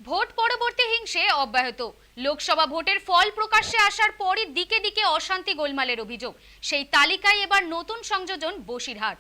Vote পরবর্তী হিংসে অব্যাহত। লোকসভা ভোটের ফল প্রকাশ্যে আসার পরই দিকে দিকে অশান্তি গোলমালের অভিযোগ। সেই তালিকায় এবার নতুন সংযোজন বসিরহাট।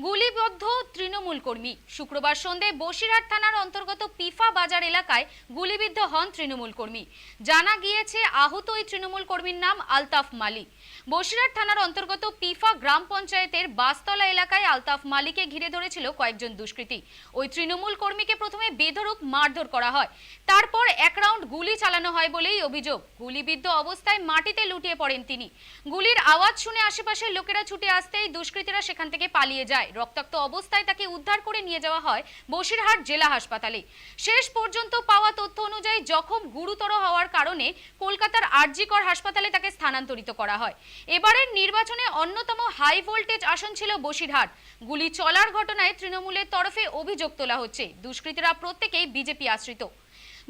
গুলিবিদ্ধ তৃণমূল কর্মী। শুক্রবার সন্ধ্যায় বসিরহাট থানার অন্তর্গত পিফা বাজার এলাকায় গুলিবিদ্ধ হন তৃণমূল কর্মী। জানা গিয়েছে আহত ওই তৃণমূল কর্মীর নাম আলতাফ মালিক। বসিরহাট থানার অন্তর্গত পিফা গ্রাম পঞ্চায়েতের বাসতলা এলাকায় আলতাফ মালিককে ঘিরে ধরেছিল কয়েকজন দুষ্কৃতী। ওই তৃণমূল কর্মীকে প্রথমে বেধড়ক মারধর করা হয়, তারপর এক রাউন্ড গুলি চালানো হয় বলেই অভিযোগ। গুলিবিদ্ধ অবস্থায় মাটিতে লুটিয়ে পড়েন তিনি। গুলির আওয়াজ শুনে আশেপাশের লোকেরা ছুটে আসতেই দুষ্কৃতীরা সেখান থেকে পালিয়ে যায়। রক্তাক্ত অবস্থায় তাকে উদ্ধার করে নিয়ে যাওয়া হয় বসিরহাট জেলা হাসপাতালে। শেষ পর্যন্ত পাওয়া তথ্য অনুযায়ী জখম গুরুতর হওয়ার কারণে কলকাতার আরজি কর হাসপাতালে তাকে স্থানান্তরিত করা হয়। এবারের নির্বাচনে অন্যতম হাই ভোল্টেজ আসন ছিল বসিরহাট। গুলি চলার ঘটনায় তৃণমূলের তরফে অভিযোগ তোলা হচ্ছে। দুষ্কৃতীরা প্রত্যেকেই বিজেপি আশ্রিত।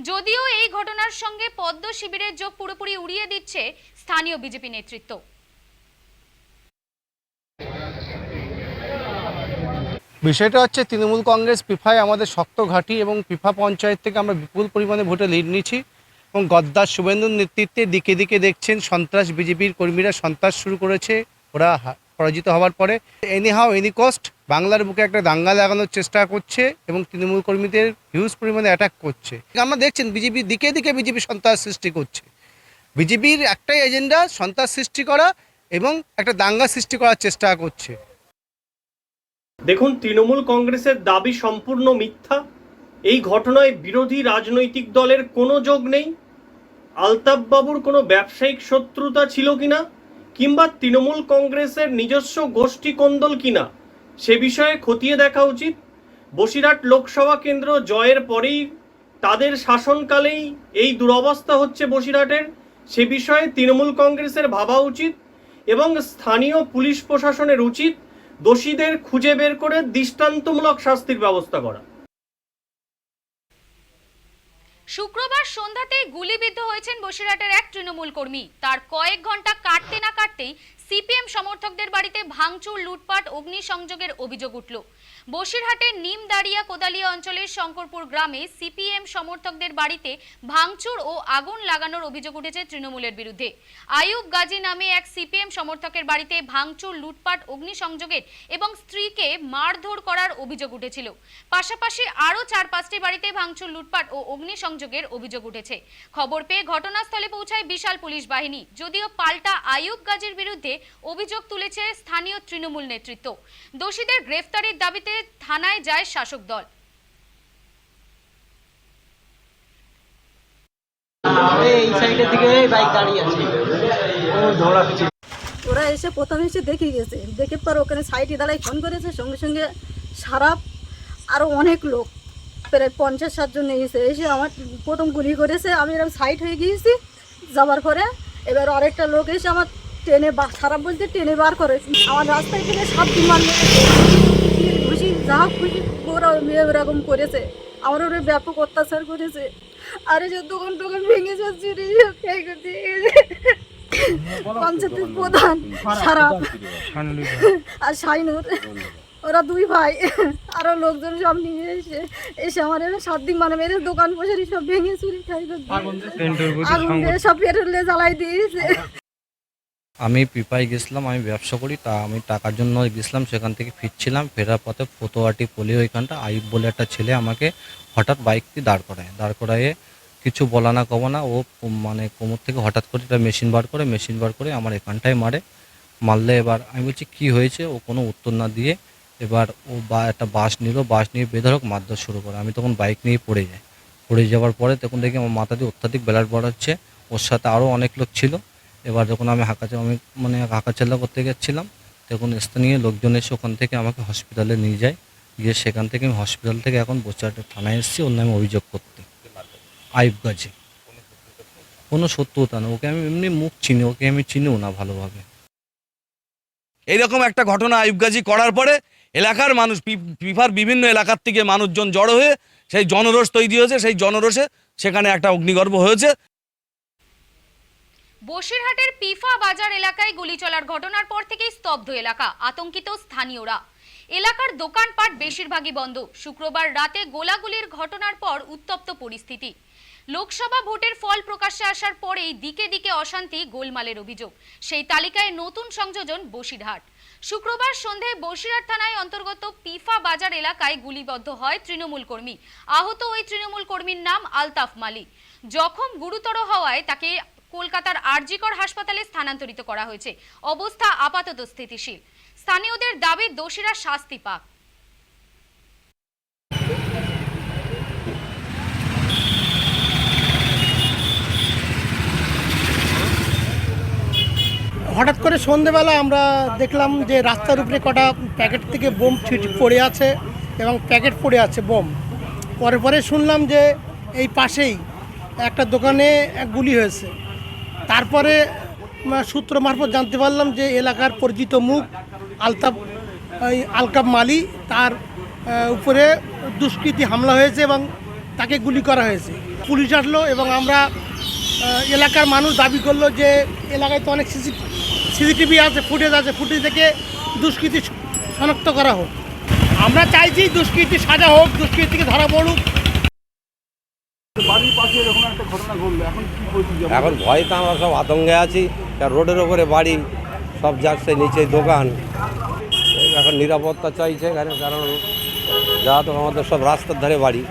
যদিও এই ঘটনার সঙ্গে পদ্ম শিবিরের যোগ পুরোপুরি উড়িয়ে দিচ্ছে স্থানীয় বিজেপি নেতৃত্ব। বিষয়টা হচ্ছে তৃণমূল কংগ্রেস পিফায় আমাদের শক্ত ঘাঁটি এবং পিফা পঞ্চায়েত থেকে আমরা বিপুল পরিমাণে ভোটে লিড নিচ্ছি এবং গদ্দার শুভেন্দুর নেতৃত্বে দিকে দিকে দেখছেন সন্ত্রাস বিজেপির কর্মীরা সন্ত্রাস শুরু করেছে। ওরা পরাজিত হওয়ার পরে এনিহাও এনি কস্ট বাংলার বুকে একটা দাঙ্গা লাগানোর চেষ্টা করছে এবং তৃণমূল কর্মীদের হিউজ পরিমাণে অ্যাটাক করছে। আমরা দেখছেন বিজেপি দিকে দিকে বিজেপি সন্ত্রাস সৃষ্টি করছে। বিজেপির একটাই এজেন্ডা সন্ত্রাস সৃষ্টি করা এবং একটা দাঙ্গা সৃষ্টি করার চেষ্টা করছে। দেখুন, তৃণমূল কংগ্রেসের দাবি সম্পূর্ণ মিথ্যা। এই ঘটনায় বিরোধী রাজনৈতিক দলের কোনো যোগ নেই। আলতাফ বাবুর কোনো ব্যবসায়িক শত্রুতা ছিল কিনা কিংবা তৃণমূল কংগ্রেসের নিজস্ব গোষ্ঠী কোন্দল কিনা সে বিষয়ে খতিয়ে দেখা উচিত। বসিরহাট লোকসভা কেন্দ্র জয়ের পরেই তাদের শাসনকালেই এই দুরবস্থা হচ্ছে বসিরহাটের, সে বিষয়ে তৃণমূল কংগ্রেসের ভাবা উচিত এবং স্থানীয় পুলিশ প্রশাসনের উচিত দোষীদের খুঁজে বের করে দৃষ্টান্তমূলক শাস্তির ব্যবস্থা করা। শুক্রবার সন্ধ্যাতেই গুলিবিদ্ধ হয়েছেন বসিরহাটের এক তৃণমূল কর্মী। তার কয়েক ঘন্টা কাটতে না কাটতেই সিপিএম সমর্থকদের বাড়িতে ভাঙচুর, লুটপাট, অগ্নিসংযোগের অভিযোগ উঠল। বসিরহাটের নিমদারিয়া কোদালিয়া অঞ্চলের শঙ্করপুর গ্রামে সিপিএম সমর্থকদের বাড়িতে ভাঙচুর ও আগুন লাগানোর অভিযোগ উঠেছে তৃণমূলের বিরুদ্ধে। আয়ুব গাজী নামে এক সিপিএম সমর্থকের বাড়িতে ভাঙচুর, লুটপাট, অগ্নিসংযোগের এবং স্ত্রীকে মারধর করার অভিযোগ উঠেছিল। পাশাপাশি আরও 4-5টি বাড়িতে ভাঙচুর, লুটপাট ও অগ্নিসংযোগের অভিযোগ উঠেছে। খবর পেয়ে ঘটনাস্থলে পৌঁছায় বিশাল পুলিশ বাহিনী। যদিও পাল্টা আয়ুব গাজীর বিরুদ্ধে অভিযোগ তুলেছে স্থানীয় তৃণমূল নেতৃত্ব। দোষীদের গ্রেফতারের দাবিতে থানায় যায় শাসক দল। ওরা এসে প্রথমে এসে দেখে গেছে, দেখে পর ওখানে সাইডে দাঁড়ায় ফোন করেছে। সঙ্গে সঙ্গে সারাপ আরও অনেক লোক প্রায় 50-60 জন এসে আমার প্রথম গুলি করেছে। আমি এরকম সাইড হয়ে গিয়েছি। যাওয়ার পরে এবার আরেকটা লোক এসে আমার টেনে সারাপ বলতে টেনে বার করে আমার রাস্তায় থেকে 7 দিন মারলে খুশি যা খুশি ওরা এরকম করেছে। আমার ওরা ব্যাপক অত্যাচার করেছে। আর এই যে দোকান টোকান ভেঙে যাচ্ছে পঞ্চায়েতের প্রধান সারাপ আর শাইনুর, ওরা 2 ভাই আরো লোকজন সব নিয়ে এসে আমার 7 দিন মানে মেরে দোকান বসারি সব ভেঙে চুরি খাই আগুন দিয়ে সব পেট্রোলে জ্বালাই দিয়েছে। আমি পিপায় গেছিলাম, আমি ব্যবসা করি, তা আমি টাকার জন্য গেছিলাম। সেখান থেকে ফিরছিলাম, ফেরার পথে ফতোয়াটি পলি ওইখানটা আইব বলে একটা ছেলে আমাকে হঠাৎ বাইকটি দাঁড় করায় কিছু বলা না কব না, ও মানে কোমর থেকে হঠাৎ করে একটা মেশিন বার করে আমার এখানটায় মারলে এবার আমি বলছি কি হয়েছে, ও কোনো উত্তর না দিয়ে এবার ও একটা বাস নিয়ে বেধড়ক মারধর শুরু করে। আমি তখন বাইক নিয়ে পড়ে যাওয়ার পরে তখন দেখি আমার মাথা দিয়ে অত্যাধিক ব্লাড হচ্ছে। ওর সাথে আরও অনেক লোক ছিল। এবার যখন আমি হাঁকাচেল্লা করতে গেছিলাম তখন স্থানীয় লোকজন এসে ওখান থেকে আমাকে হসপিটালে নিয়ে যায়। গিয়ে সেখান থেকে আমি হসপিটাল থেকে এখন বসিরহাটের থানায় এসেছি ওর নামে অভিযোগ করতে। আইব গাজী কোনো শত্রুতা না, ওকে আমি এমনি মুখ চিনি, ওকে আমি চিনিও না ভালোভাবে। এইরকম একটা ঘটনা আইব গাজী করার পরে এলাকার মানুষ, পিফার বিভিন্ন এলাকার থেকে মানুষজন জড়ো হয়ে সেই জনরোষ তৈরি হয়েছে। সেই জনরোষে সেখানে একটা অগ্নিগর্ভ হয়েছে। বসিরহাটের পিফা বাজার এলাকায় গুলি চলার ঘটনার পর থেকেই স্তব্ধ এলাকা, আতঙ্কিত স্থানীয়রা। এলাকার দোকানপাট বেশিরভাগই বন্ধ। শুক্রবার রাতে গোলাগুলির ঘটনার পর উত্তপ্ত পরিস্থিতি। লোকসভা ভোটের ফল প্রকাশ্যে আসার পরেই দিকে দিকে অশান্তি, গোলমালের অভিযোগ। সেই তালিকায় নতুন সংযোজন বসিরহাট। শুক্রবার সন্ধ্যায় বসিরহাট থানায় অন্তর্গত পিফা বাজার এলাকায় গুলিবদ্ধ হয় তৃণমূল কর্মী। আহত ওই তৃণমূল কর্মীর নাম আলতাফ মালি। জখম গুরুতর হওয়ায় তাকে কলকাতার আরজিকর হাসপাতালে স্থানান্তরিত করা হয়েছে। অবস্থা আপাতত স্থিতিশীল। স্থানীয়দের দাবি দোষীরা শাস্তি পাক। হঠাৎ করে সন্ধেবেলা আমরা দেখলাম যে রাস্তার উপরে কটা প্যাকেট থেকে বোম পড়ে আছে এবং প্যাকেট পড়ে আছে বোম। পরে শুনলাম যে এই পাশেই একটা দোকানে গুলি হয়েছে। তারপরে সূত্র মারফত জানতে পারলাম যে এলাকার পরিচিত মুখ আলতাফ মালি, তার উপরে দুষ্কৃতী হামলা হয়েছে এবং তাকে গুলি করা হয়েছে। পুলিশ আসলো এবং আমরা এলাকার মানুষ দাবি করলো যে এলাকায় তো অনেক সিসিটিভি আছে, ফুটেজ থেকে দুষ্কৃতী শনাক্ত করা হোক। আমরা চাইছি দুষ্কৃতী সাজা হোক, দুষ্কৃতীকে ধরা পড়ুক। এখন ভয়তে আমরা সব আতঙ্কে আছি, কারণ রোডের ওপরে বাড়ি, সব যাচ্ছে নিচে দোকান। এখন নিরাপত্তা চাইছে এখানে, কারণ যা তো আমাদের সব রাস্তার ধারে বাড়ি।